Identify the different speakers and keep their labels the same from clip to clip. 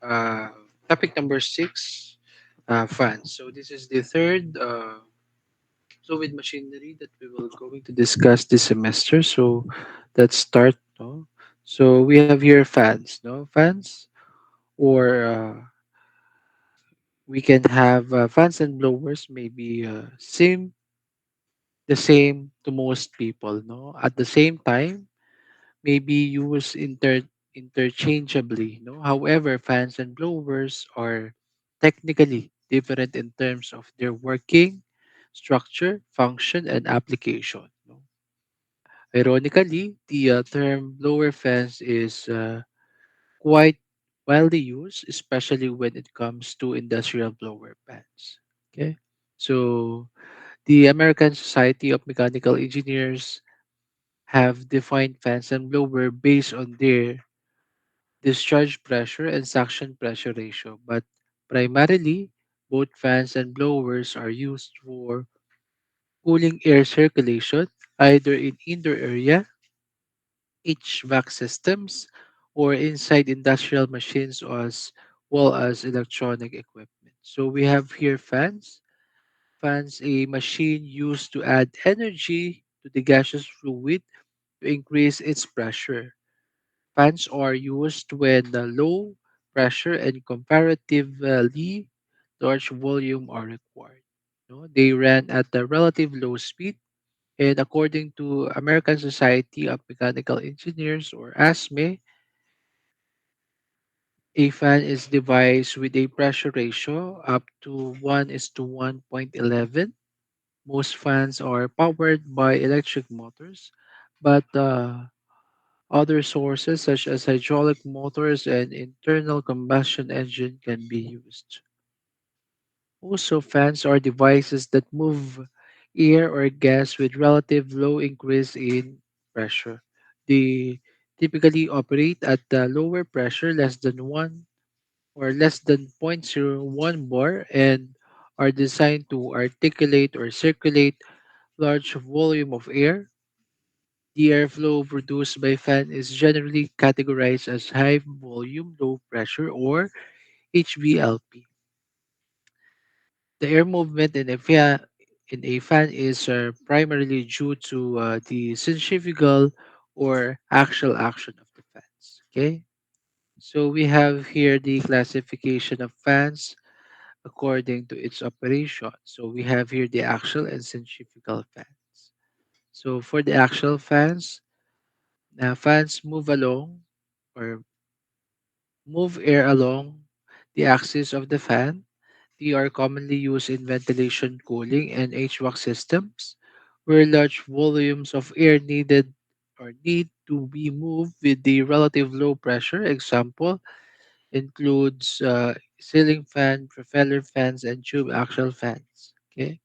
Speaker 1: Uh, Topic number six, fans. So this is the third fluid machinery that we will going to discuss this semester. So let's start. No? So we have here fans. No fans, or we can have fans and blowers. Maybe same the same to most people. No, at the same time maybe used interchangeably. No? However, fans and blowers are technically different in terms of their working structure, function, and application. No? Ironically, the term blower fans is quite widely used, especially when it comes to industrial blower fans. Okay, so the American Society of Mechanical Engineers have defined fans and blower based on their discharge pressure and suction pressure ratio, but primarily both fans and blowers are used for cooling air circulation either in indoor area, HVAC systems, or inside industrial machines as well as electronic equipment. So we have here fans. Fans, a machine used to add energy to the gaseous fluid to increase its pressure. Fans are used when the low pressure and comparatively large volume are required. No, they ran at a relative low speed, and according to American Society of Mechanical Engineers or ASME, a fan is devised with a pressure ratio up to 1 is to 1.11. Most fans are powered by electric motors, but other sources such as hydraulic motors and internal combustion engine can be used. Also, fans are devices that move air or gas with relative low increase in pressure. They typically operate at the lower pressure, less than 1 or less than zero point zero 0.01 bar, and are designed to articulate or circulate large volume of air. The airflow produced by fan is generally categorized as high volume, low pressure, or HVLP. The air movement in a fan is primarily due to the centrifugal or axial action of the fans. Okay, so we have here the classification of fans according to its operation. So we have here the axial and centrifugal fans. So for the axial fans, fans move along or move air along the axis of the fan. They are commonly used in ventilation, cooling, and HVAC systems, where large volumes of air need to be moved with the relative low pressure. Example includes ceiling fan, propeller fans, and tube axial fans. Okay,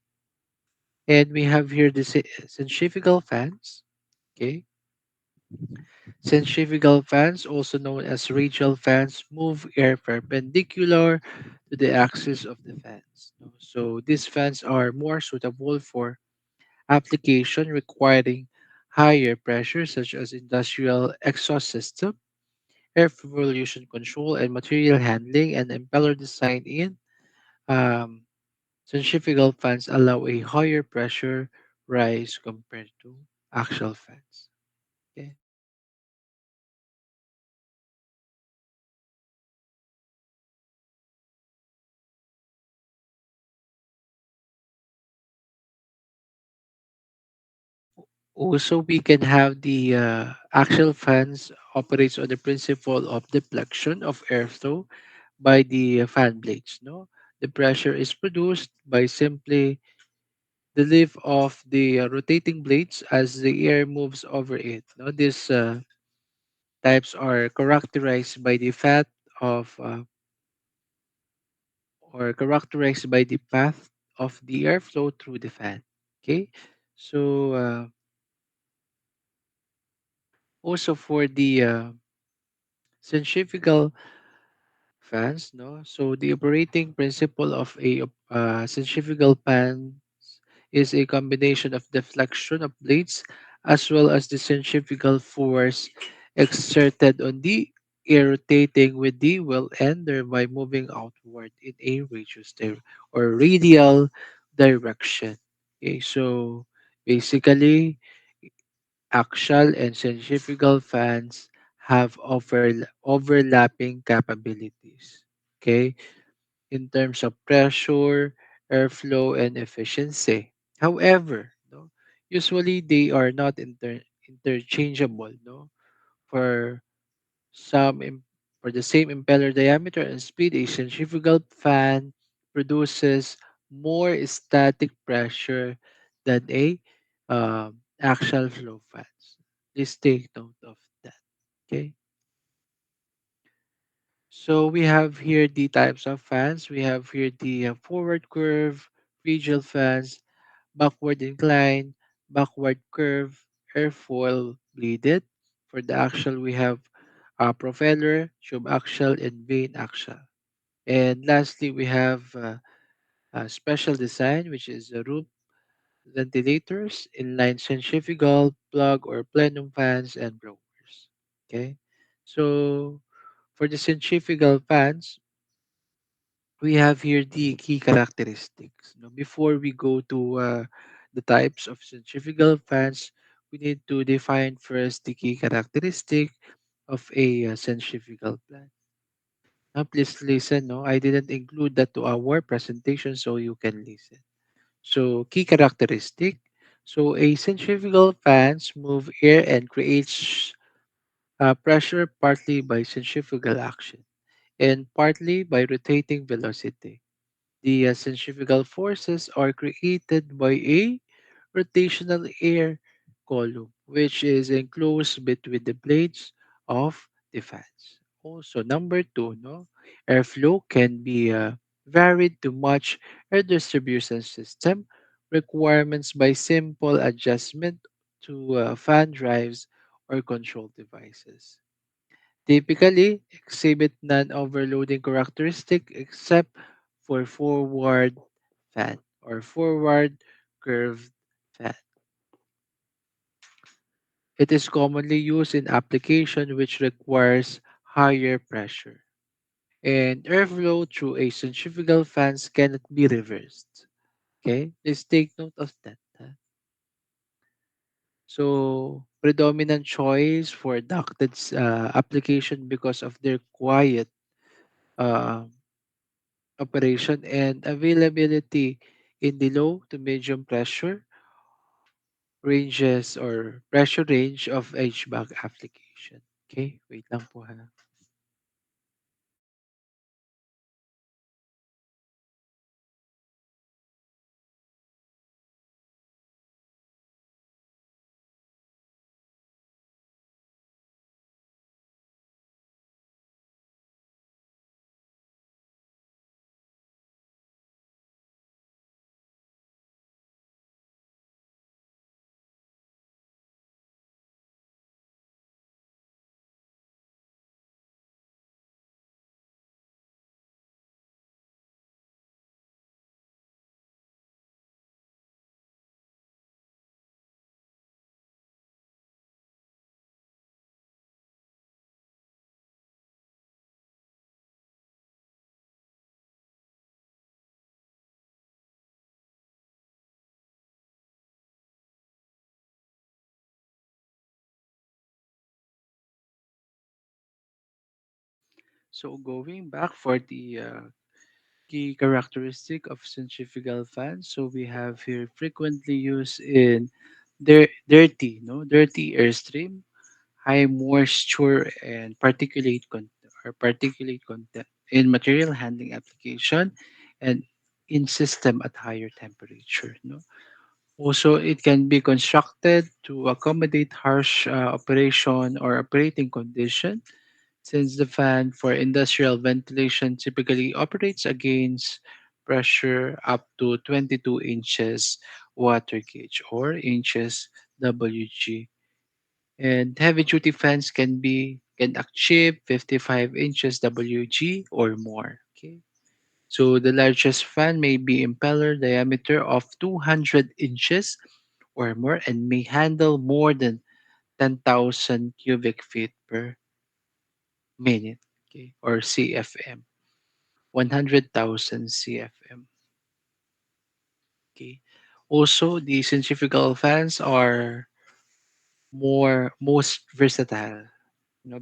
Speaker 1: and we have here the centrifugal fans. Okay, centrifugal fans, also known as radial fans, move air perpendicular to the axis of the fans. No? So these fans are more suitable for application requiring higher pressure, such as industrial exhaust system, air pollution control, and material handling and impeller design in um, centrifugal fans allow a higher pressure rise compared to axial fans. Okay. Also, we can have the axial fans operates on the principle of deflection of airflow by the fan blades. No, the pressure is produced by simply the lift of the rotating blades as the air moves over it. No, these types are characterized by the path of or characterized by the path of the airflow through the fan. Okay, so also for the centrifugal fans, no? So the operating principle of a centrifugal fan is a combination of deflection of blades as well as the centrifugal force exerted on the air rotating with the will ender by moving outward in a or radial direction. Okay, so basically, axial and centrifugal fans have overlapping capabilities. Okay, in terms of pressure, airflow, and efficiency. However, no, usually they are not interchangeable. No, for some for the same impeller diameter and speed, a centrifugal fan produces more static pressure than a axial flow fans. Please take note of that. Okay. So we have here the types of fans. We have here the forward curve, radial fans, backward incline, backward curve, airfoil bleeded. For the axial, we have propeller, tube axial, and vane axial. And lastly, we have a special design, which is roof ventilators, inline centrifugal, plug or plenum fans, and blowers. Okay, so for the centrifugal fans, we have here the key characteristics. Now, before we go to the types of centrifugal fans, we need to define first the key characteristic of a centrifugal fan. Now, please listen. No, I didn't include that to our presentation, so you can listen. So, key characteristic. So, a centrifugal fans move air and creates pressure partly by centrifugal action and partly by rotating velocity. The centrifugal forces are created by a rotational air column, which is enclosed between the blades of the fans. Also, number two, no, airflow can be varied to match air distribution system requirements by simple adjustment to fan drives or control devices. Typically exhibit non-overloading characteristic except for forward fan or forward curved fan. It is commonly used in application which requires higher pressure. And airflow through a centrifugal fans cannot be reversed. Okay, please take note of that. So predominant choice for ducted application because of their quiet uh, operation and availability in the low to medium pressure ranges or pressure range of HVAC application. Okay, wait lang po ha. So going back for the key characteristic of centrifugal fans, so we have here frequently used in dirty airstream, high moisture and particulate content in material handling application and in system at higher temperature. No? Also, it can be constructed to accommodate harsh operation or operating condition since the fan for industrial ventilation typically operates against pressure up to 22 inches water gauge or inches WG. And heavy duty fans can achieve 55 inches WG or more. Okay. So the largest fan may be impeller diameter of 200 inches or more and may handle more than 10,000 cubic feet per. minute, okay, or CFM, 100,000 CFM. Okay. Also, the centrifugal fans are most versatile,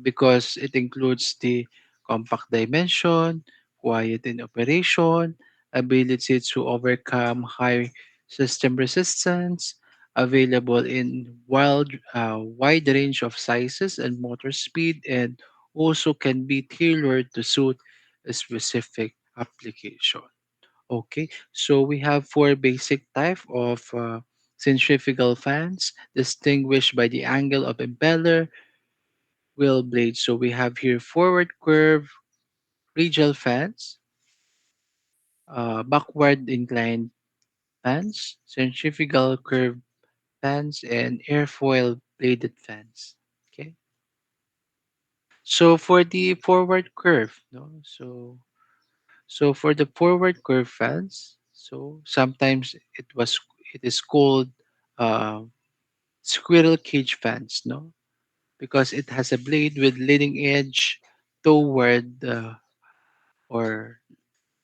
Speaker 1: because it includes the compact dimension, quiet in operation, ability to overcome high system resistance, available in wide range of sizes and motor speed, and also can be tailored to suit a specific application. Okay, so we have four basic type of centrifugal fans distinguished by the angle of impeller wheel blade. So we have here forward curve radial fans, backward inclined fans, centrifugal curve fans, and airfoil bladed fans. Okay. So for the forward curve, no, so for the forward curve fans, so sometimes it is called uh, squirrel cage fans, no, because it has a blade with leading edge toward or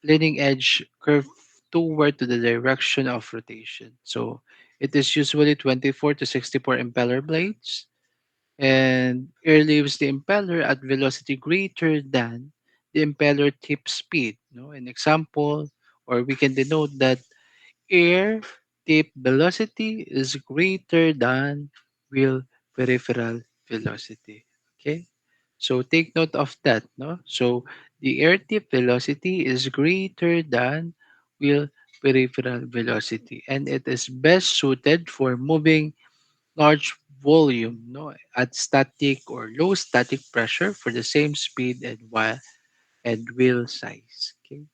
Speaker 1: leading edge curve toward to the direction of rotation. So it is usually 24 to 64 impeller blades and air leaves the impeller at velocity greater than the impeller tip speed. No, an example, or we can denote that air tip velocity is greater than wheel peripheral velocity. Okay, so take note of that. No, so the air tip velocity is greater than wheel peripheral velocity, and it is best suited for moving large volume, no, at static or low static pressure for the same speed and wheel size. Okay,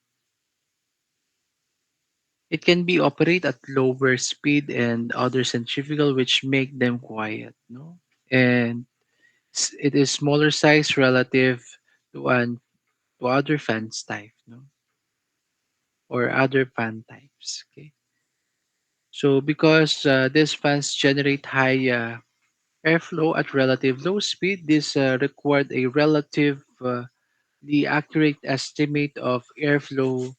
Speaker 1: it can be operate at lower speed and other centrifugal which make them quiet, no, and it is smaller size relative to an to other fans type, no, or other fan types. Okay, so because these fans generate high airflow at relative low speed, this required a relative the accurate estimate of airflow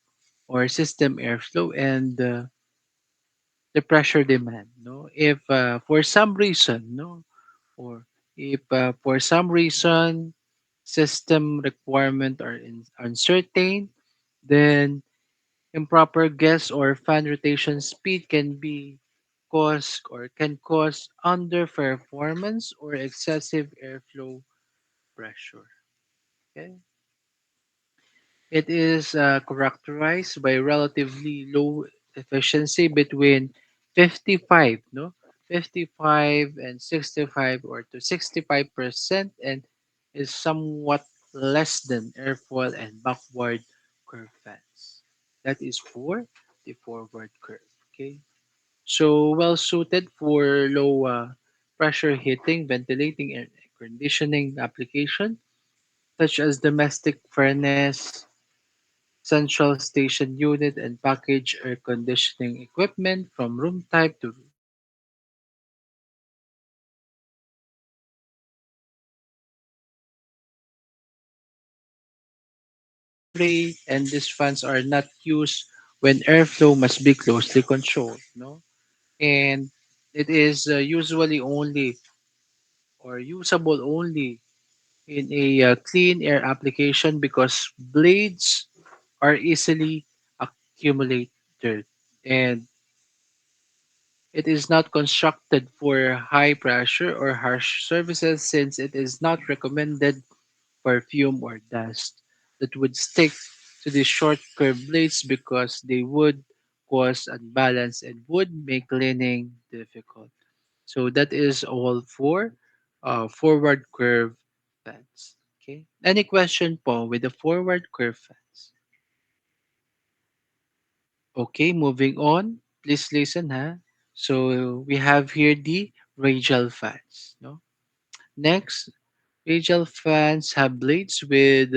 Speaker 1: or system airflow and the pressure demand. No, if for some reason, no, or if for some reason system requirement are uncertain, then improper gas or fan rotation speed can cause underperformance or excessive airflow pressure. Okay? It is characterized by relatively low efficiency between 55, no, 55 and 65 or to 65% and is somewhat less than airfoil and backward curve fans. That is for the forward curve. Okay, so well suited for low pressure heating, ventilating, and conditioning application such as domestic furnace, central station unit, and package air conditioning equipment from room type to room tray, and these fans are not used when airflow must be closely controlled. No, and it is usually only or usable only in a clean air application because blades are easily accumulated and it is not constructed for high pressure or harsh surfaces since it is not recommended for fume or dust that would stick to the short curved blades because they would cause unbalance and would make cleaning difficult. So that is all for forward curve fans. Okay. Any question po with the forward curve fans? Okay, moving on. Please listen, ha. So we have here the radial fans. No. Next, radial fans have blades with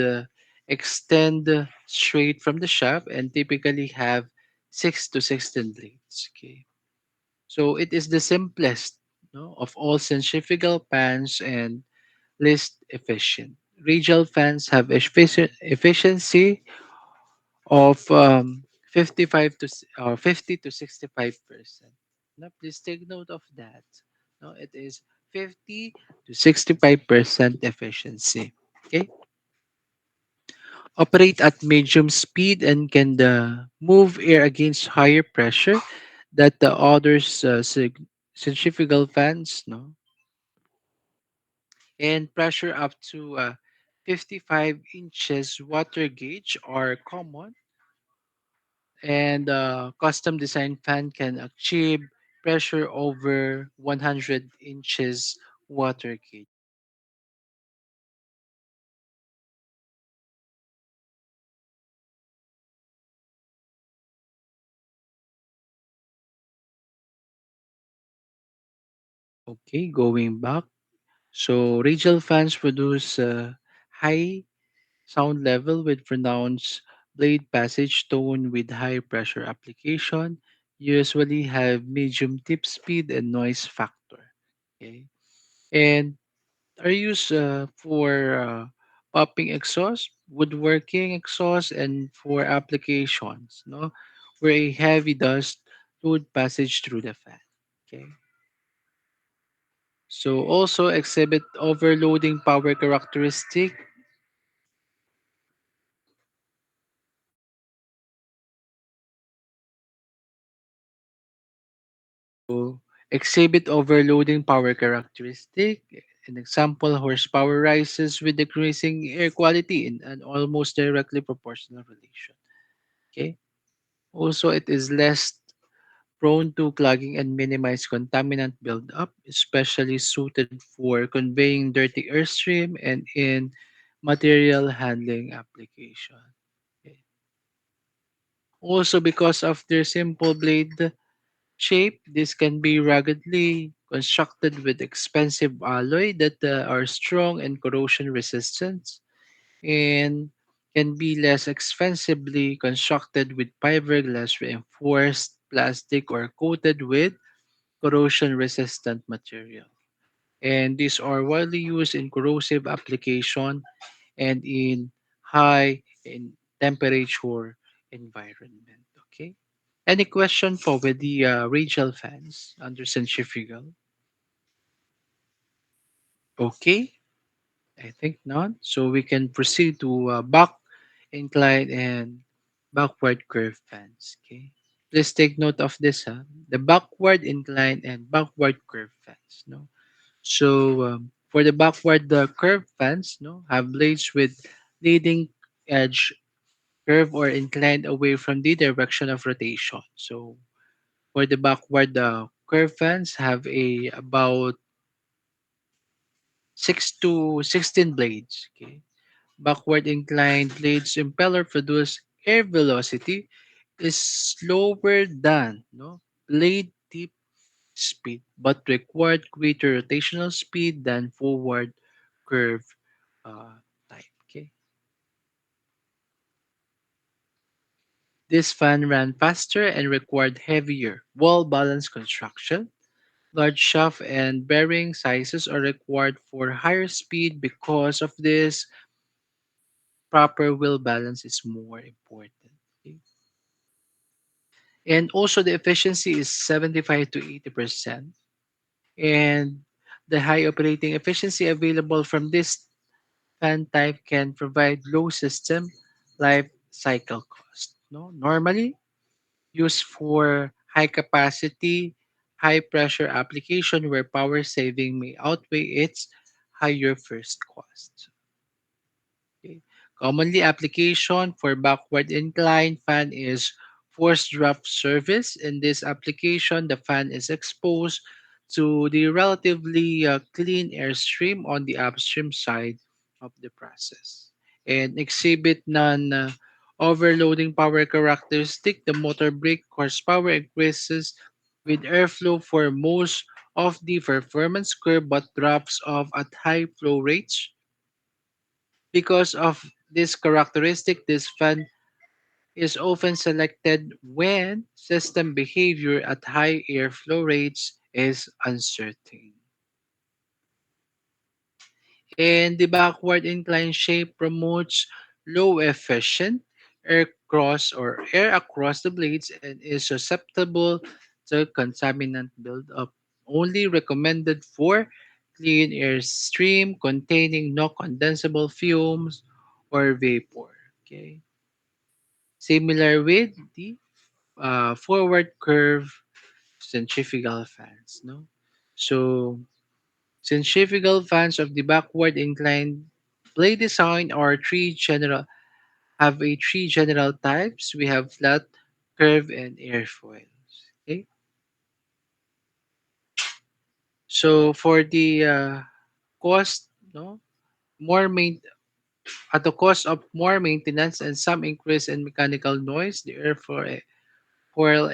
Speaker 1: extend straight from the shaft and typically have 6 to 16 blades. Okay. So it is the simplest, no, of all centrifugal fans and least efficient. radial fans have efficiency of 55 to 50 to 65%. Now, please take note of that. No, it is 50 to 65% efficiency. Okay, operate at medium speed and can move air against higher pressure that the others centrifugal fans, no, and pressure up to 55 inches water gauge are common, and custom design fan can achieve pressure over 100 inches water gauge. Okay, going back. So radial fans produce high sound level with pronounced blade passage tone with high pressure application, usually have medium tip speed and noise factor. Okay. And are used for popping exhaust, woodworking exhaust, and for applications, no, where a heavy dust fluid passage through the fan. Okay. So also exhibit overloading power characteristic. So exhibit overloading power characteristic. An example, horsepower rises with decreasing air quality in an almost directly proportional relation. Okay. Also, it is less prone to clogging and minimize contaminant buildup, especially suited for conveying dirty airstream and in material handling application. Okay. Also, because of their simple blade shape, this can be ruggedly constructed with expensive alloy that are strong and corrosion resistant, and can be less expensively constructed with fiberglass reinforced plastic or coated with corrosion resistant material. And these are widely used in corrosive application and in high in temperature environment. Okay. Any question for with the radial fans under centrifugal? Okay, I think not. So we can proceed to back incline and backward curve fans. Okay. Please take note of this. The backward incline and backward curve fans. No. So for the backward curve fans, no, have blades with leading edge curve or inclined away from the direction of rotation. So for the backward curve fans have a about 6 to 16 blades. Okay. Backward inclined blades impeller produce air velocity is slower than no blade tip speed but required greater rotational speed than forward curve uh, type. Okay. This fan ran faster and required heavier wall balance construction. Large shaft and bearing sizes are required for higher speed. Because of this, proper wheel balance is more important. Okay? And also the efficiency is 75 to 80%. And the high operating efficiency available from this fan type can provide low system life cycle cost. No? Normally used for high capacity, high pressure application where power saving may outweigh its higher first cost. Okay. Commonly application for backward incline fan is forced draft service. In this application, the fan is exposed to the relatively clean airstream on the upstream side of the process and exhibit non overloading power characteristic. The motor brake horsepower increases with airflow for most of the performance curve but drops off at high flow rates. Because of this characteristic, this fan is often selected when system behavior at high airflow rates is uncertain. And the backward inclined shape promotes low efficient air across the blades and is susceptible to contaminant buildup. Only recommended for clean air stream containing no condensable fumes or vapor. Okay. Similar with the forward curve centrifugal fans. No. So centrifugal fans of the backward inclined blade design are three general types. We have flat, curve, and airfoils. Okay. So for the cost, no, more main at the cost of more maintenance and some increase in mechanical noise, the airfoil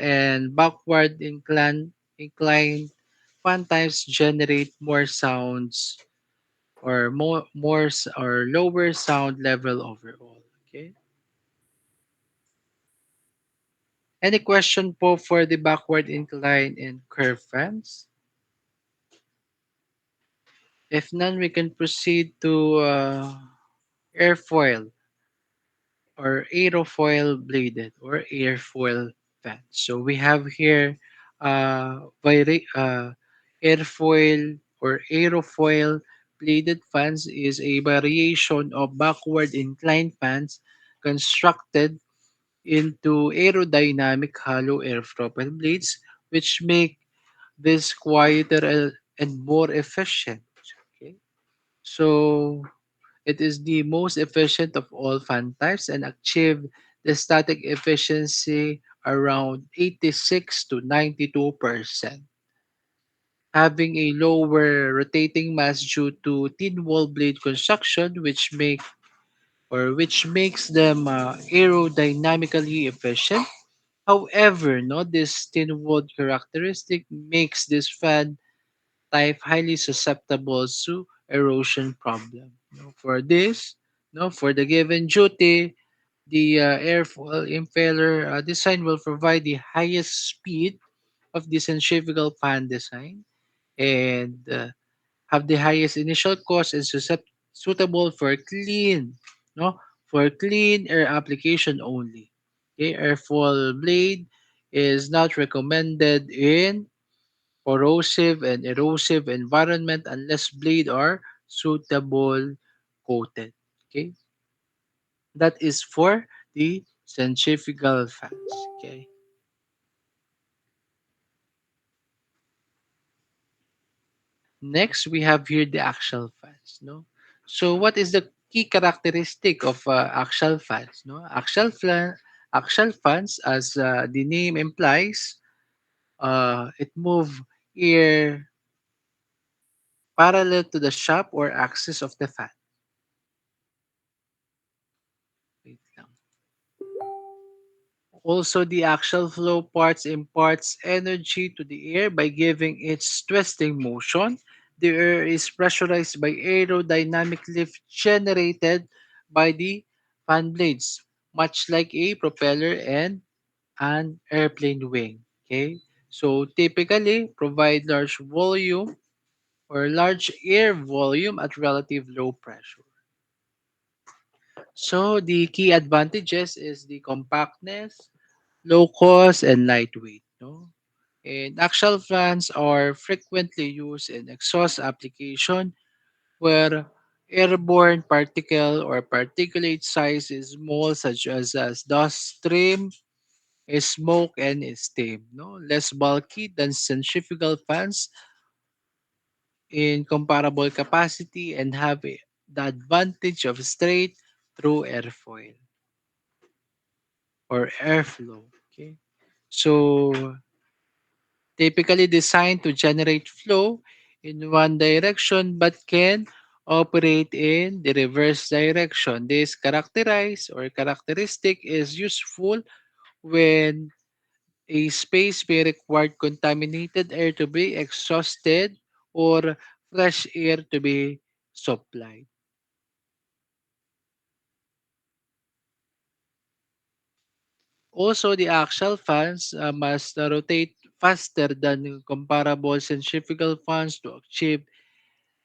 Speaker 1: and backward inclined fan types generate more sounds or or lower sound level overall. Okay. Any question po for the backward incline and curve fans? If none, we can proceed to airfoil or aerofoil bladed or airfoil fans. So we have here airfoil or aerofoil bladed fans is a variation of backward inclined fans constructed into aerodynamic hollow air propelled blades, which make this quieter and more efficient. Okay? So it is the most efficient of all fan types and achieve the static efficiency around 86 to 92%, having a lower rotating mass due to thin wall blade construction, which makes them aerodynamically efficient. However, no, this thin walled characteristic makes this fan type highly susceptible to erosion problem. No, for this, no, for the given duty, the airfoil impeller design will provide the highest speed of the centrifugal fan design and have the highest initial cost and suitable for no, for clean air application only. Okay, airfoil blade is not recommended in corrosive and erosive environment unless blade are suitable coated. Okay, that is for the centrifugal fans. Okay, next we have here the axial fans. No, so what is the key characteristic of axial fans? No, axial fans, as the name implies, it move air parallel to the shaft or axis of the fan. Wait lang. Also, the axial flow parts imparts energy to the air by giving its twisting motion. The air is pressurized by aerodynamic lift generated by the fan blades, much like a propeller and an airplane wing. Okay, so typically provide large air volume at relative low pressure. So the key advantages is the compactness, low cost, and lightweight. No? And axial fans are frequently used in exhaust application where airborne particle or particulate size is small, such as dust stream, smoke, and steam. No, less bulky than centrifugal fans in comparable capacity and have the advantage of straight through airfoil or airflow. Okay, so typically designed to generate flow in one direction but can operate in the reverse direction. This characteristic is useful when a space may require contaminated air to be exhausted or fresh air to be supplied. Also, the axial fans must rotate faster than comparable centrifugal fans to achieve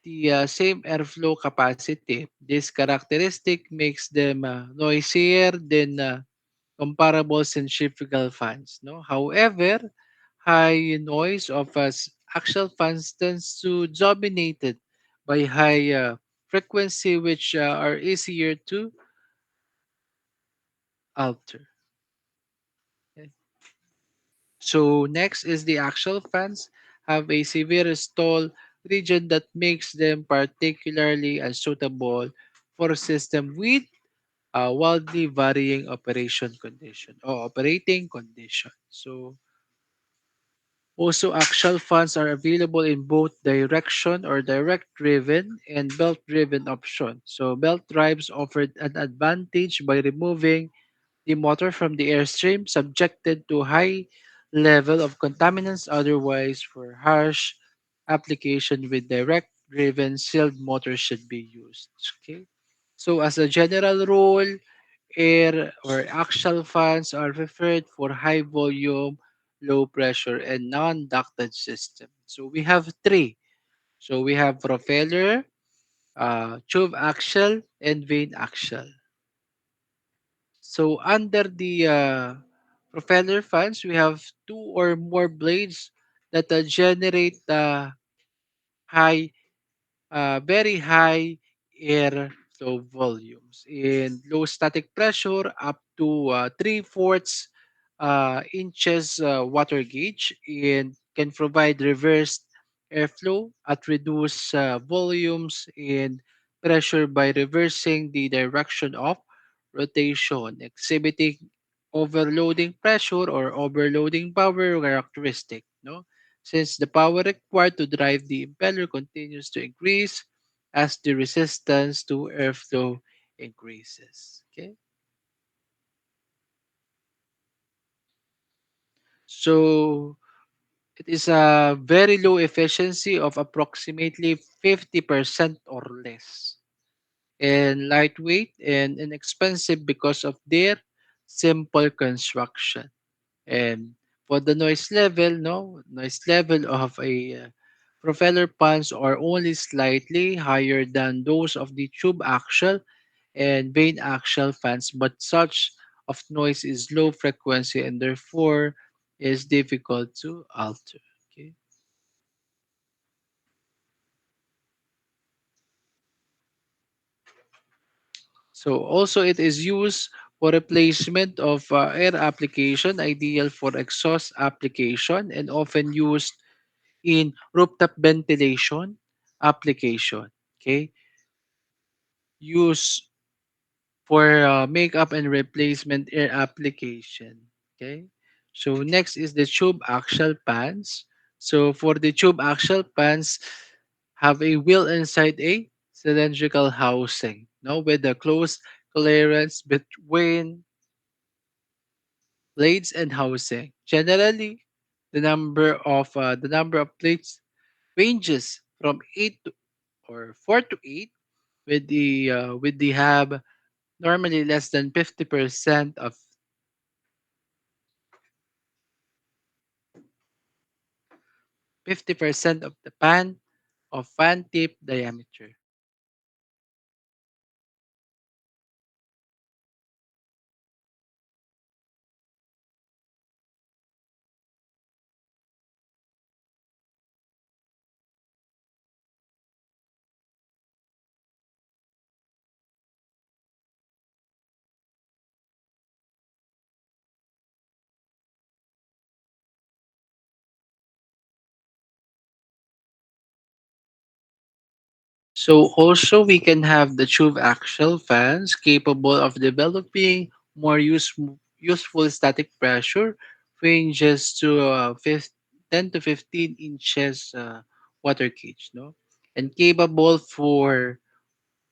Speaker 1: the same airflow capacity. This characteristic makes them noisier than comparable centrifugal fans. No, however, high noise of axial fans tends to dominated by high frequency, which are easier to alter. Okay. So next is the axial fans have a severe stall region that makes them particularly unsuitable for a system with wildly varying operation condition or operating condition. So also axial fans are available in both direction or direct driven and belt driven options. So belt drives offered an advantage by removing the motor from the airstream subjected to high level of contaminants otherwise for harsh application with direct driven sealed motors should be used. Okay. So as a general rule, air or axial fans are preferred for high volume, low pressure, and non-ducted system. So we have three. So we have propeller, tube axial, and vane axial. So under the propeller fans, we have two or more blades that generate high very high air flow volumes and low static pressure up to 3/4 inches water gauge and can provide reversed airflow at reduced volumes and pressure by reversing the direction of rotation, exhibiting overloading pressure or overloading power characteristic. No? Since the power required to drive the impeller continues to increase as the resistance to airflow increases. Okay, so it is a very low efficiency of approximately 50% or less, and lightweight and inexpensive because of their simple construction. And for the noise level, no, noise level of a propeller pans are only slightly higher than those of the tube axial and vane axial fans, but such of noise is low frequency and therefore is difficult to alter. Okay. So also it is used for replacement of air application, ideal for exhaust application and often used in rooftop ventilation application. Okay, use for makeup and replacement air application. Okay, so next is the tube axial pans. So for the tube axial pans, have a wheel inside a cylindrical housing. No, with a closed clearance between blades and housing. Generally, the number of plates ranges from 4 to 8 with the hub normally less than 50% of the pan of fan tip diameter. So also we can have the tube axial fans capable of developing more useful static pressure ranges to 10 to 15 inches water gauge, no? And capable for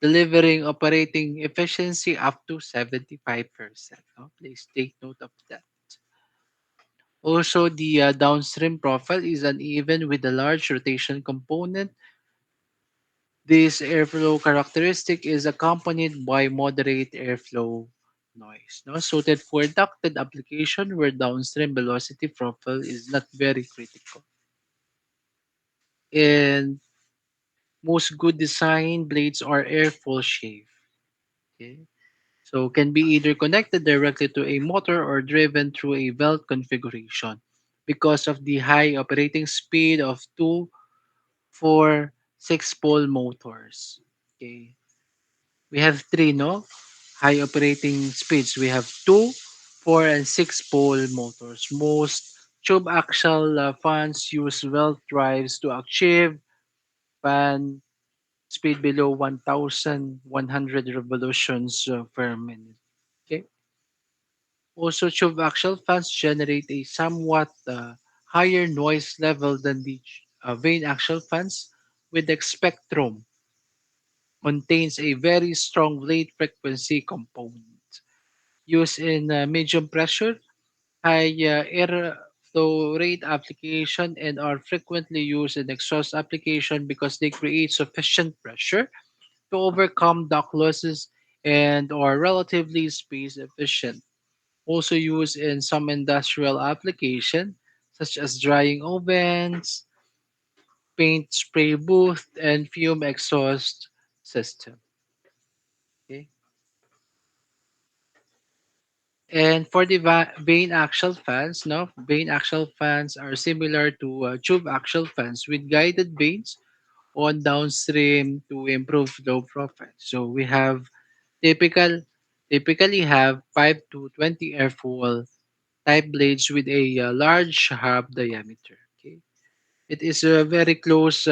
Speaker 1: delivering operating efficiency up to 75%. No? Please take note of that. Also, the downstream profile is uneven with a large rotation component. This airflow characteristic is accompanied by moderate airflow noise, no? Suited for ducted application where downstream velocity profile is not very critical. And Most good design blades are airfoil shape. Okay? So can be either connected directly to a motor or driven through a belt configuration. Because of the high operating speed of 2, 4, 6 pole motors. Okay. We have three, no? High operating speeds. We have 2, 4, and 6 pole motors. Most tube axial fans use belt drives to achieve fan speed below 1,100 revolutions per minute. Okay. Also, tube axial fans generate a somewhat higher noise level than the vane axial fans, with the spectrum contains a very strong blade frequency component. Used in medium pressure, high air flow rate application, and are frequently used in exhaust application because they create sufficient pressure to overcome duct losses and are relatively space efficient. Also used in some industrial application such as drying ovens, paint spray booth, and fume exhaust system. Okay. And for the vane axial fans, no, vane axial fans are similar to tube axial fans with guided vanes on downstream to improve flow profile. So we have typical typically have 5 to 20 airfoil type blades with a large hub diameter. Okay, it is a very close,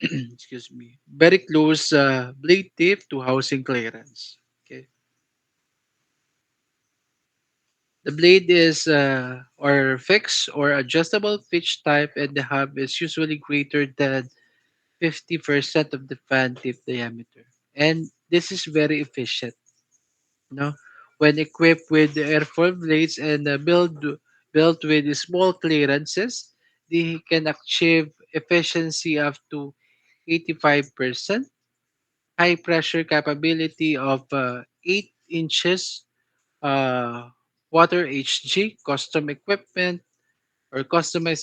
Speaker 1: excuse me, very close blade tip to housing clearance. Okay, the blade is or fixed or adjustable pitch type, and the hub is usually greater than 50% of the fan tip diameter. And this is very efficient. No, when equipped with the airfoil blades and built with small clearances, they can achieve efficiency up to 85%, high pressure capability of 8 inches, uh, water HG, customized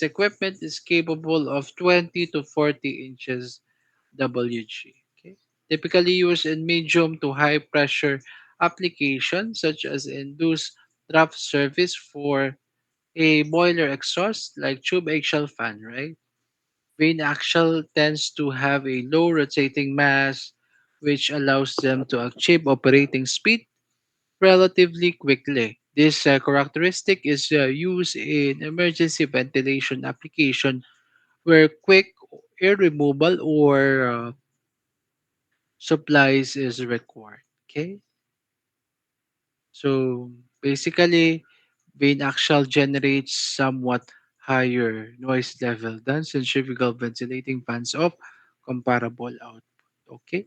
Speaker 1: equipment is capable of 20 to 40 inches WG. Okay? Typically used in medium to high pressure applications such as induced draft service for a boiler exhaust like tube axial fan, right? Vane axial tends to have a low rotating mass, which allows them to achieve operating speed relatively quickly. This characteristic is used in emergency ventilation application where quick air removal or supplies is required. Okay, so basically, vane axial generates somewhat higher noise level than centrifugal ventilating fans of comparable output. Okay,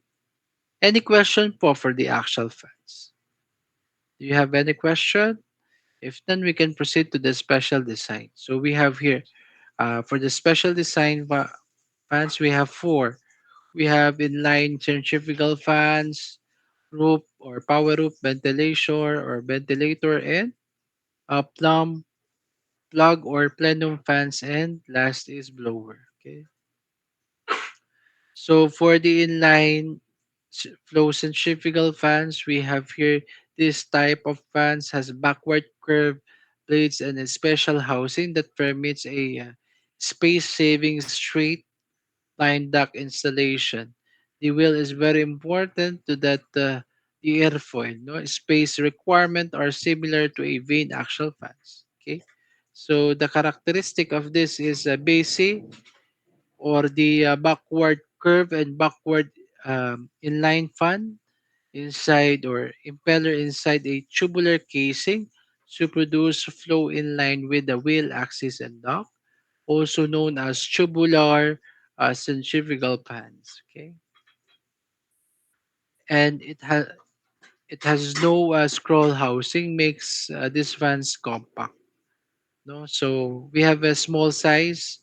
Speaker 1: any question for the axial fans? Do you have any question? If none, we can proceed to the special design. So we have here for the special design fans, we have four. We have inline centrifugal fans, roof or power roof ventilation or ventilator, and plug or plenum fans, and last is blower. Okay. So for the inline flow centrifugal fans, we have here this type of fans has backward curved blades and a special housing that permits a space-saving straight line duct installation. The wheel is very important to that the airfoil. No space requirement are similar to a vane axial fans. Okay, so the characteristic of this is a basic or the backward curve and backward inline fan inside or impeller inside a tubular casing to produce flow in line with the wheel axis and duct, also known as tubular centrifugal fans. Okay, and it has no scroll housing, makes these fans compact. No, so we have a small size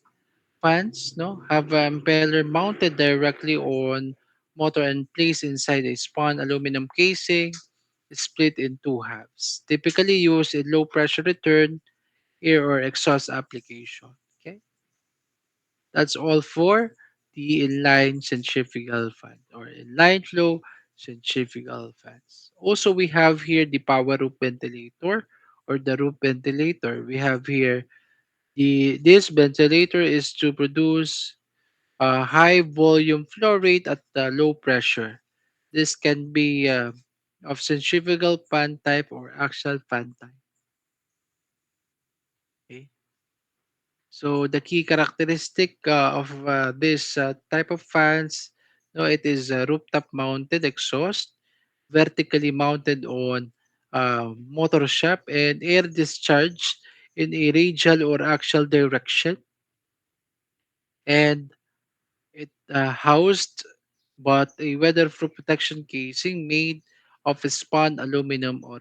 Speaker 1: fans. No, have an impeller mounted directly on motor and placed inside a spun aluminum casing, split in two halves. Typically used in low pressure return, air or exhaust application. Okay, that's all for the inline centrifugal fan or inline flow centrifugal fans. Also, we have here the power roof ventilator or the roof ventilator. We have here this ventilator is to produce a high volume flow rate at the low pressure. This can be of centrifugal fan type or axial fan type. Okay. So the key characteristic of this type of fans, no, it is a rooftop mounted exhaust, vertically mounted on motor shaft, and air discharge in a radial or axial direction, and it housed but a weatherproof protection casing made of spun aluminum or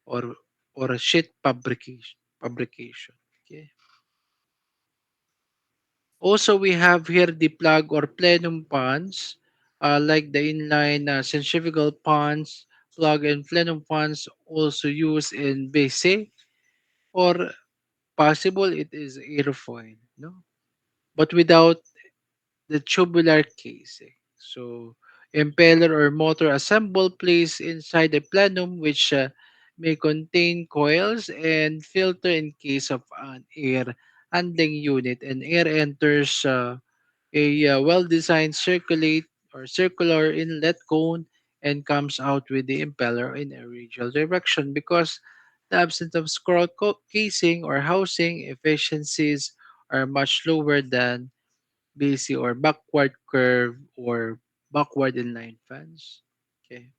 Speaker 1: or a sheet fabrication. Okay. Also, we have here the plug or plenum pans, like the inline centrifugal pans, plug and plenum pans also used in BC, or possible it is airfoil, no? But without the tubular casing. So, impeller or motor assemble placed inside the plenum, which may contain coils and filter in case of an air handling unit, and air enters a well-designed circulate or circular inlet cone and comes out with the impeller in a radial direction because the absence of scroll casing or housing efficiencies are much lower than BC or backward curve or backward inline fans. Okay.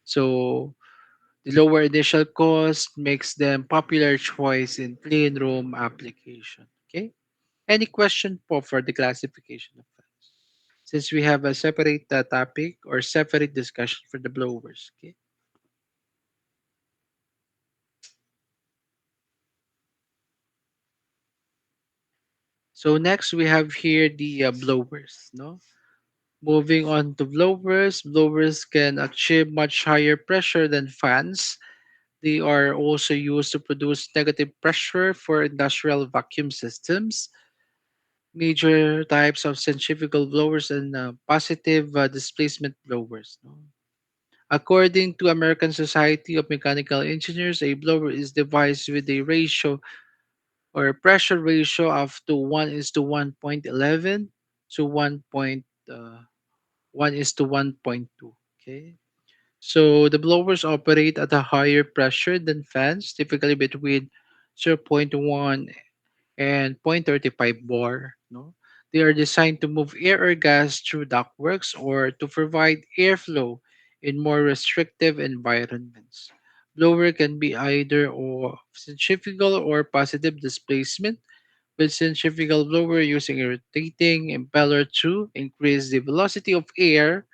Speaker 1: So the lower initial cost makes them popular choice in clean room application. Okay. Any question po for the classification of fans? Since we have a separate topic or separate discussion for the blowers. Okay. So next we have here the blowers. No. Moving on to blowers, blowers can achieve much higher pressure than fans. They are also used to produce negative pressure for industrial vacuum systems, major types of centrifugal blowers, and positive displacement blowers. No? According to American Society of Mechanical Engineers, a blower is devised with a ratio or pressure ratio of to 1 is to 1.11 to 1 is to 1.2. Okay. So the blowers operate at a higher pressure than fans, typically between zero point 0.1 and 0.35 bar. No? They are designed to move air or gas through ductworks or to provide airflow in more restrictive environments. Blower can be either or centrifugal or positive displacement, with centrifugal blower using a rotating impeller to increase the velocity of air,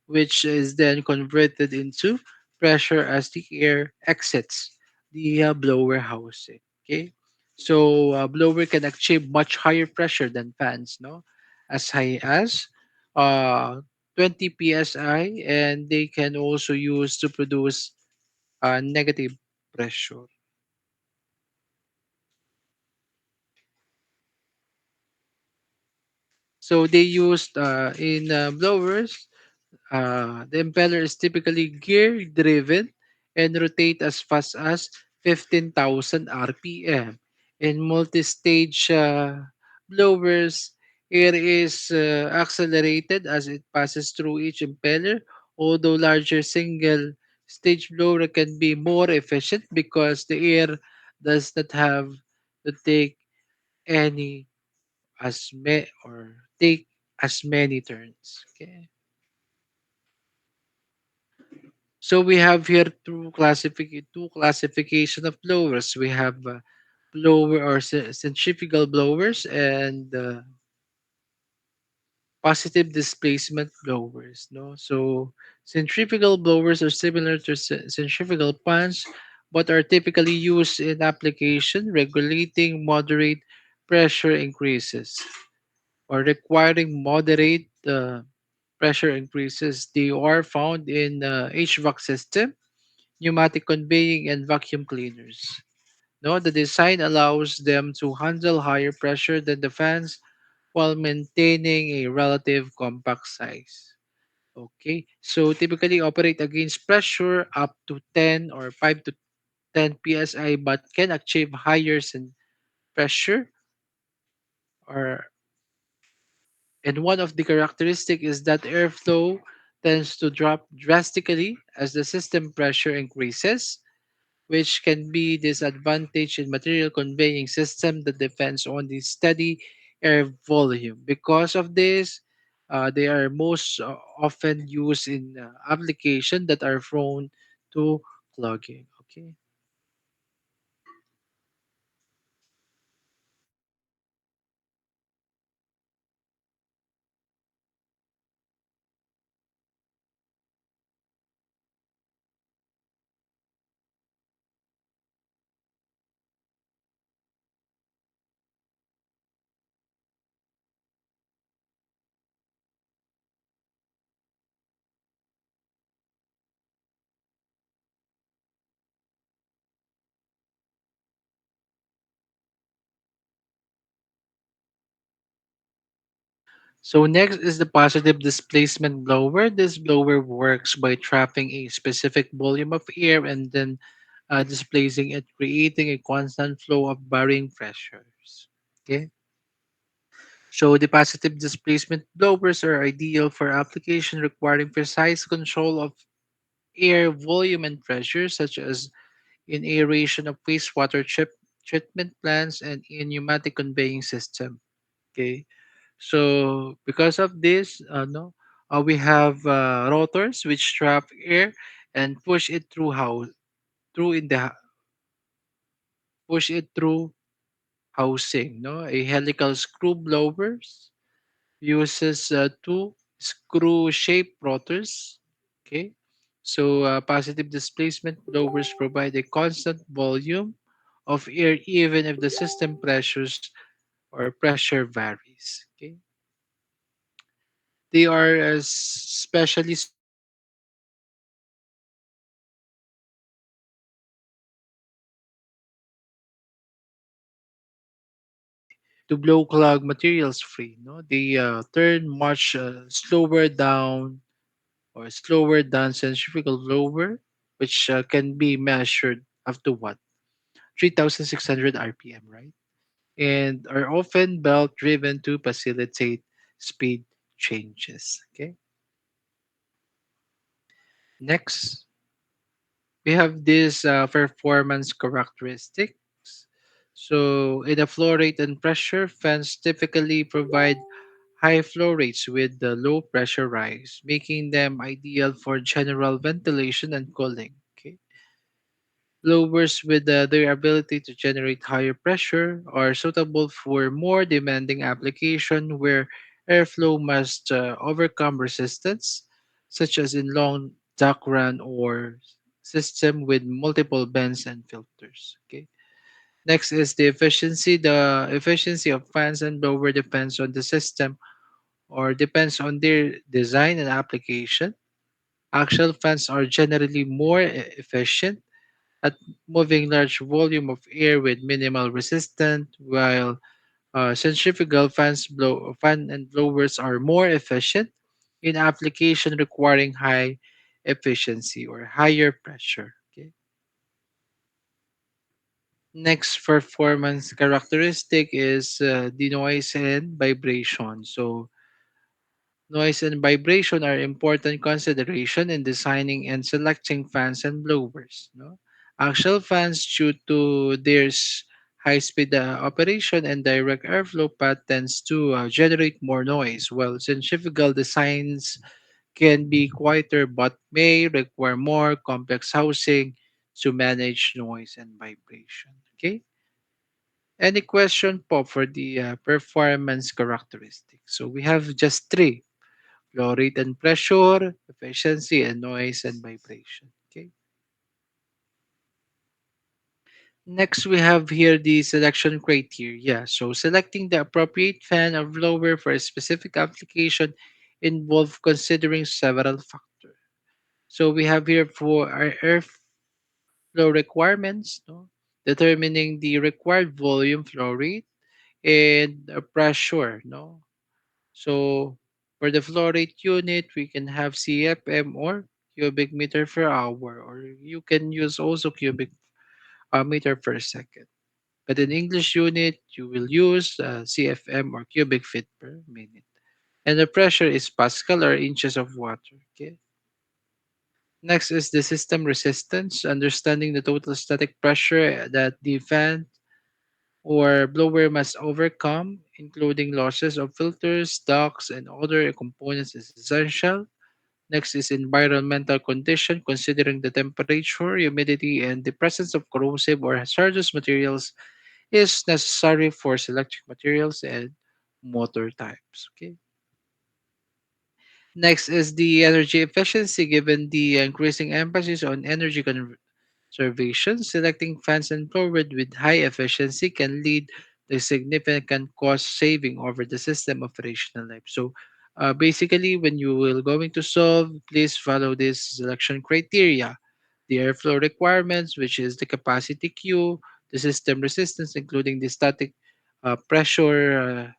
Speaker 1: which is then converted into pressure as the air exits the blower housing. Okay, so blower can achieve much higher pressure than fans, no, as high as uh, 20 psi, and they can also use to produce negative pressure. So they used in blowers. The impeller is typically gear driven and rotate as fast as 15,000 RPM. In multi-stage blowers, air is accelerated as it passes through each impeller, although larger single stage blower can be more efficient because the air does not have to take any or take as many turns. Okay. So we have here two classification of blowers. We have blower or centrifugal blowers and positive displacement blowers. No, so centrifugal blowers are similar to centrifugal fans, but are typically used in application regulating moderate pressure increases or requiring moderate pressure increases. They are found in HVAC system, pneumatic conveying, and vacuum cleaners. No, the design allows them to handle higher pressure than the fans, while maintaining a relative compact size. Okay, so typically operate against pressure up to 10 or 5 to 10 psi, but can achieve higher pressure or and one of the characteristic is that airflow tends to drop drastically as the system pressure increases, which can be disadvantage in material conveying system that depends on the steady air volume. Because of this, they are most often used in application that are prone to clogging. Okay. So next is the positive displacement blower. This blower works by trapping a specific volume of air and then displacing it, creating a constant flow of varying pressures. Okay. So the positive displacement blowers are ideal for application requiring precise control of air volume and pressure, such as in aeration of wastewater treatment plants and in pneumatic conveying system. Okay. So because of this, no, we have rotors which trap air and push it through housing. No, a helical screw blowers uses two screw-shaped rotors. Okay, so positive displacement blowers provide a constant volume of air even if the system pressures or pressure varies. Okay, they are specially suited for application requiring high to blow clog materials free. No, they turn much slower than centrifugal blower, which can be measured up to what 3,600 RPM, right? And are often belt driven to facilitate speed changes. Okay. Next, we have this performance characteristics. So, in a flow rate and pressure, fans typically provide high flow rates with the low pressure rise, making them ideal for general ventilation and cooling. Okay. Blowers with their ability to generate higher pressure are suitable for more demanding application where airflow must overcome resistance, such as in long duct run or system with multiple bends and filters. Okay. Next is the efficiency. The efficiency of fans and blower depends on the system or depends on their design and application. Axial fans are generally more efficient at moving large volume of air with minimal resistance, while centrifugal fan and blowers are more efficient in application requiring high efficiency or higher pressure. Okay. Next performance characteristic is the noise and vibration. So noise and vibration are important consideration in designing and selecting fans and blowers. No? Axial fans, due to their high-speed operation and direct airflow path, tends to generate more noise, while centrifugal designs can be quieter but may require more complex housing to manage noise and vibration. Okay. Any question po for the performance characteristics? So we have just three: flow rate and pressure, efficiency, and noise and vibration. Okay. Next, we have here the selection criteria. So selecting the appropriate fan or blower for a specific application involve considering several factors. So we have here for our airflow requirements, no? Determining the required volume flow rate, and pressure, no? So for the flow rate unit, we can have CFM or cubic meter per hour, or you can use also cubic meter per second. But in English unit, you will use CFM or cubic feet per minute. And the pressure is Pascal or inches of water. Okay. Next is the system resistance, understanding the total static pressure that the fan or blower must overcome, including losses of filters, ducts, and other components is essential. Next is environmental condition, considering the temperature, humidity, and the presence of corrosive or hazardous materials is necessary for electric materials and motor types. Okay. Next is the energy efficiency, given the increasing emphasis on energy conservation. Selecting fans and forward with high efficiency can lead to significant cost saving over the system operational life. So, basically, when you will going to solve, please follow this selection criteria: the airflow requirements, which is the capacity Q, the system resistance, including the static pressure.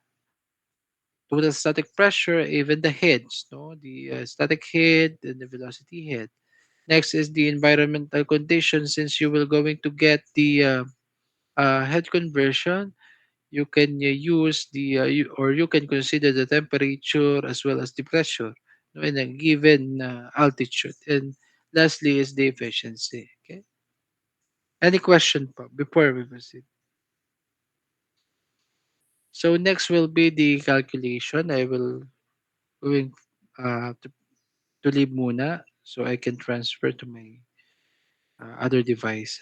Speaker 1: Total static pressure, even the heads, no, the static head and the velocity head. Next is the environmental conditions. Since you will going to get the head conversion, you can use or you can consider the temperature as well as the pressure, no, in a given altitude. And lastly is the efficiency. Okay. Any question po before we proceed? So next will be the calculation. I will going to leave muna so I can transfer to my other device.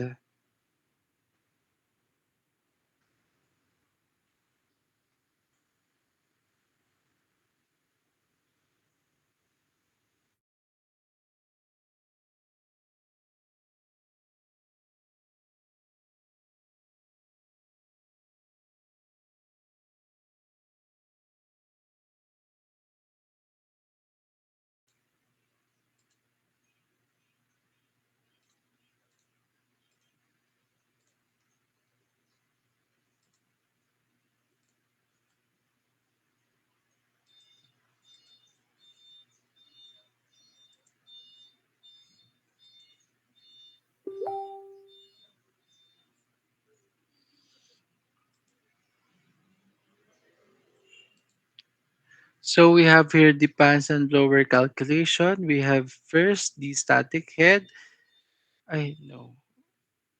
Speaker 1: So we have here the pans and blower calculation. We have first the static head. I know.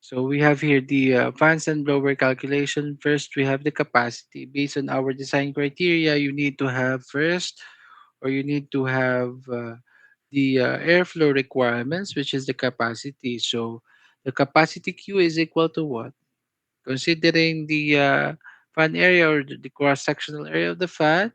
Speaker 1: So we have here the fans and blower calculation. First, we have the capacity. Based on our design criteria, you need to have first, or you need to have the airflow requirements, which is the capacity. So the capacity Q is equal to what? Considering the fan area or the cross-sectional area of the fan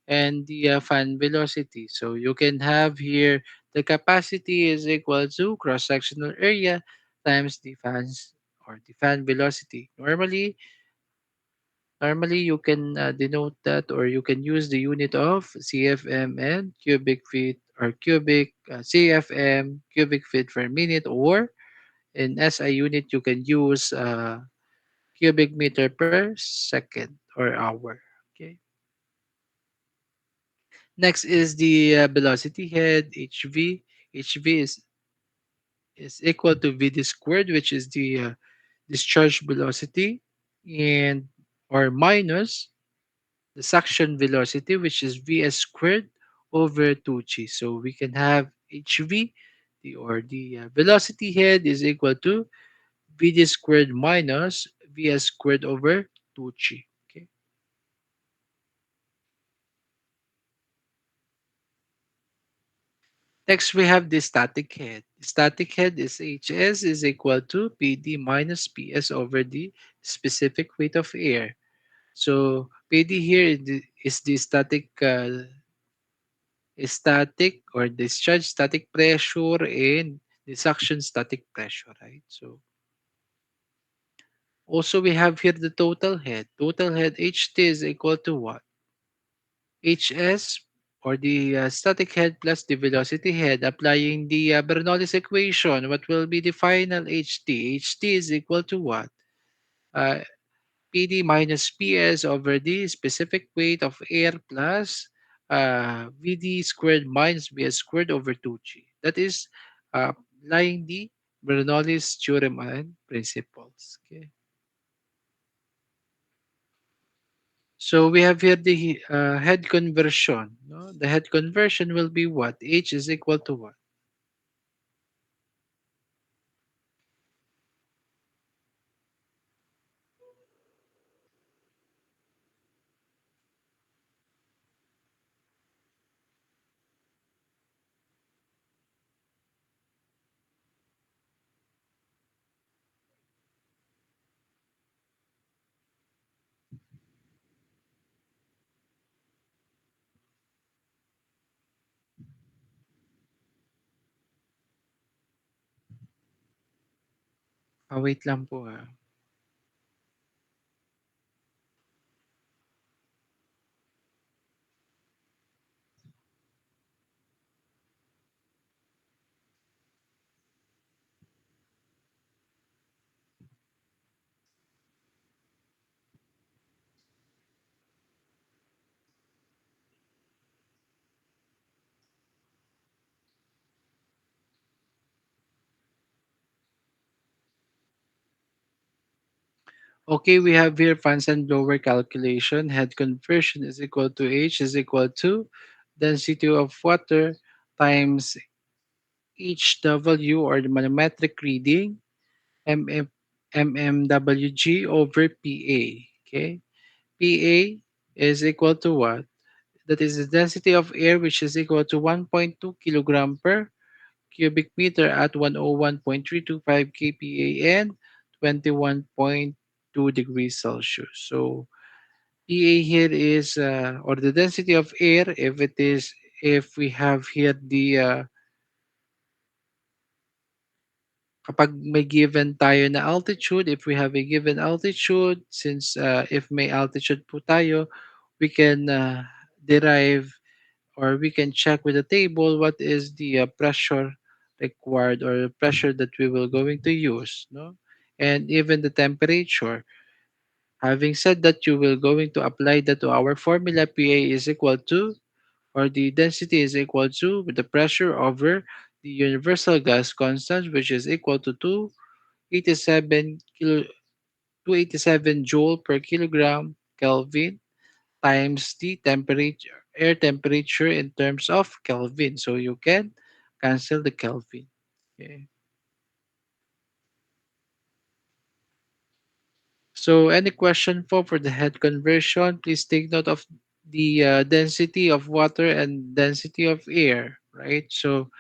Speaker 1: and the fan velocity. So you can have here the capacity is equal to cross-sectional area times the fans or the fan velocity. Normally you can denote that, or you can use the unit of CFM and cubic feet or cubic CFM cubic feet per minute, or in SI unit you can use cubic meter per second or hour. Okay. Next is the velocity head, HV. HV is equal to VD squared, which is the discharge velocity, and or minus the suction velocity, which is Vs squared over 2g. So we can have HV, the velocity head is equal to VD squared minus Vs squared over 2g. Okay. Next, we have the static head. Static head is Hs is equal to Pd minus Ps over the specific weight of air. So Pd here is the static or discharge static pressure and the suction static pressure, right? So also we have here the total head. Total head Ht is equal to what? Hs or the static head plus the velocity head, applying the Bernoulli's equation. What will be the final Ht? Ht is equal to what? Uh, PD minus PS over the specific weight of air plus VD squared minus BS squared over 2G. That is applying the Bernoulli's theorem and principles. Okay. So we have here the head conversion. No? The head conversion will be what? H is equal to what? Wait lang po ha. Okay, we have here fans and blower calculation. Head conversion is equal to H is equal to density of water times HW or the manometric reading MM, mmWg over PA. Okay, PA is equal to what? That is the density of air which is equal to 1.2 kilogram per cubic meter at 101.325 kPa and 21.2 degrees Celsius. So PA here is or the density of air if we have here the kapag may given tayo na altitude, if we have a given altitude, since if may altitude po tayo, we can derive or we can check with the table what is the pressure required or the pressure that we will going to use, no? And even the temperature. Having said that, you will going to apply that to our formula. PA is equal to, or the density is equal to the pressure over the universal gas constant, which is equal to 287 kilo 287 joule per kilogram Kelvin times the temperature air temperature in terms of Kelvin. So you can cancel the Kelvin. Okay. So any question for the head conversion, please take note of the density of water and density of air, right? So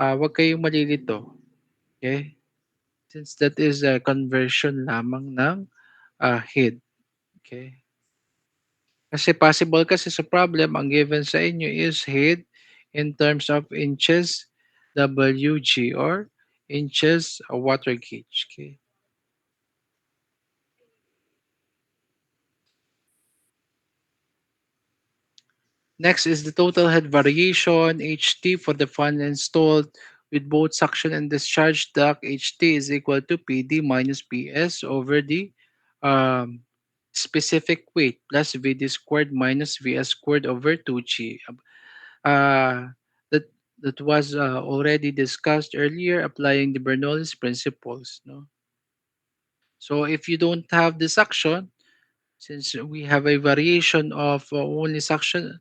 Speaker 1: wag kayong malilito. Okay? Since that is a conversion lamang ng head. Okay? Kasi possible kasi sa problem, ang given sa inyo is head in terms of inches WG or inches water gauge. Okay. Next is the total head variation HT for the fan installed with both suction and discharge duct. HT is equal to PD minus PS over the um, specific weight plus VD squared minus VS squared over 2G. Uh, that that was already discussed earlier, applying the Bernoulli's principles. No, so if you don't have the suction, since we have a variation of only suction,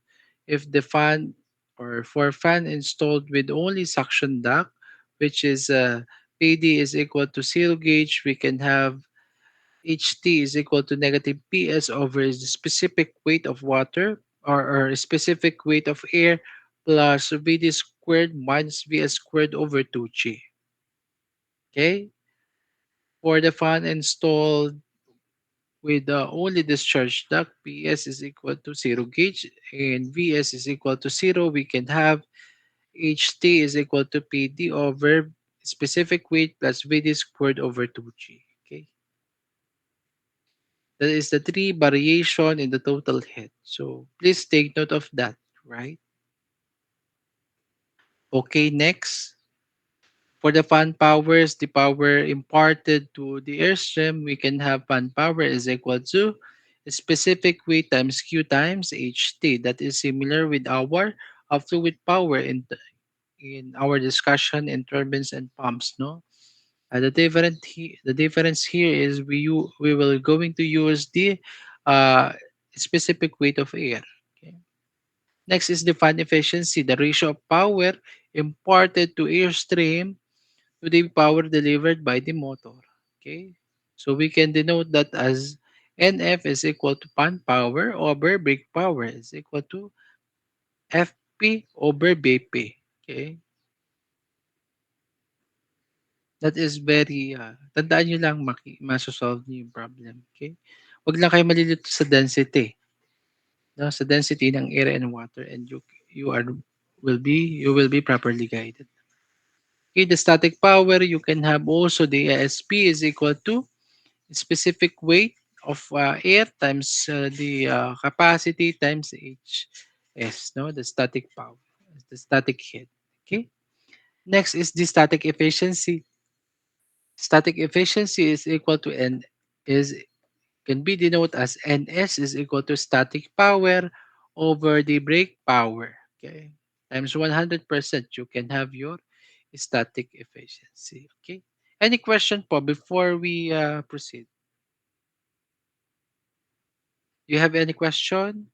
Speaker 1: if the fan or for fan installed with only suction duct, which is PD is equal to zero gauge, we can have HT is equal to negative PS over the specific weight of water or specific weight of air plus VD squared minus VS squared over 2G. Okay? For the fan installed with the only discharge duct, PS is equal to 0 gauge and VS is equal to 0, we can have HT is equal to PD over specific weight plus VD squared over 2G. Okay? That is the three variation in the total head. So please take note of that, right? Okay, next. For the fan powers, the power imparted to the airstream, we can have fan power is equal to specific V times Q times HT. That is similar with our fluid power in our discussion in turbines and pumps, no? The difference here is we will going to use the uh, specific weight of air. Okay. Next is the fan efficiency, the ratio of power imparted to airstream to the power delivered by the motor. Okay, so we can denote that as NF is equal to fan power over brake power is equal to FP over BP. Okay, that is very, tandaan nyo lang masosolve nyo yung problem. Okay, wag lang kayo malilito sa density. No? Sa density ng air and water and you are you will be properly guided. Okay, the static power, you can have also the ASP is equal to specific weight of air times the capacity times hs, no, the static power, the static head. Okay, next is the static efficiency. Static efficiency is equal to n is can be denoted as ns is equal to static power over the brake power, okay, times 100%. You can have your static efficiency. Okay, any question po before we proceed? You have any question?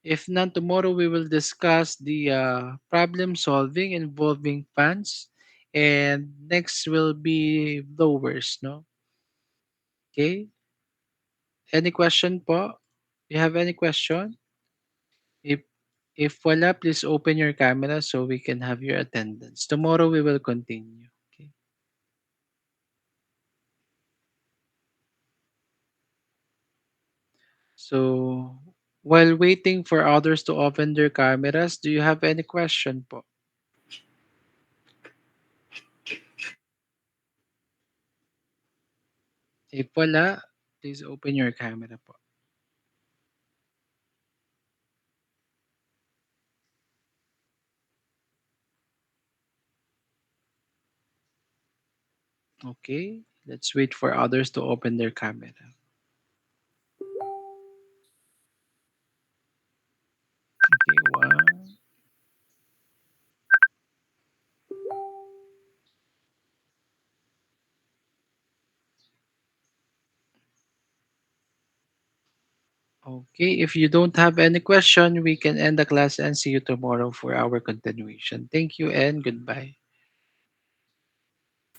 Speaker 1: If none, tomorrow we will discuss the problem solving involving fans, and next will be blowers, no? Okay. Any question po? You have any question? If wala, please open your camera so we can have your attendance. Tomorrow we will continue. Okay. So while waiting for others to open their cameras, do you have any question po? If wala, please open your camera po. Okay, let's wait for others to open their camera. Okay, one. Okay, if you don't have any question, we can end the class and see you tomorrow for our continuation. Thank you and goodbye.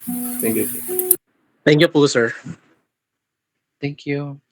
Speaker 2: Thank you. Thank you po, sir.
Speaker 1: Thank you.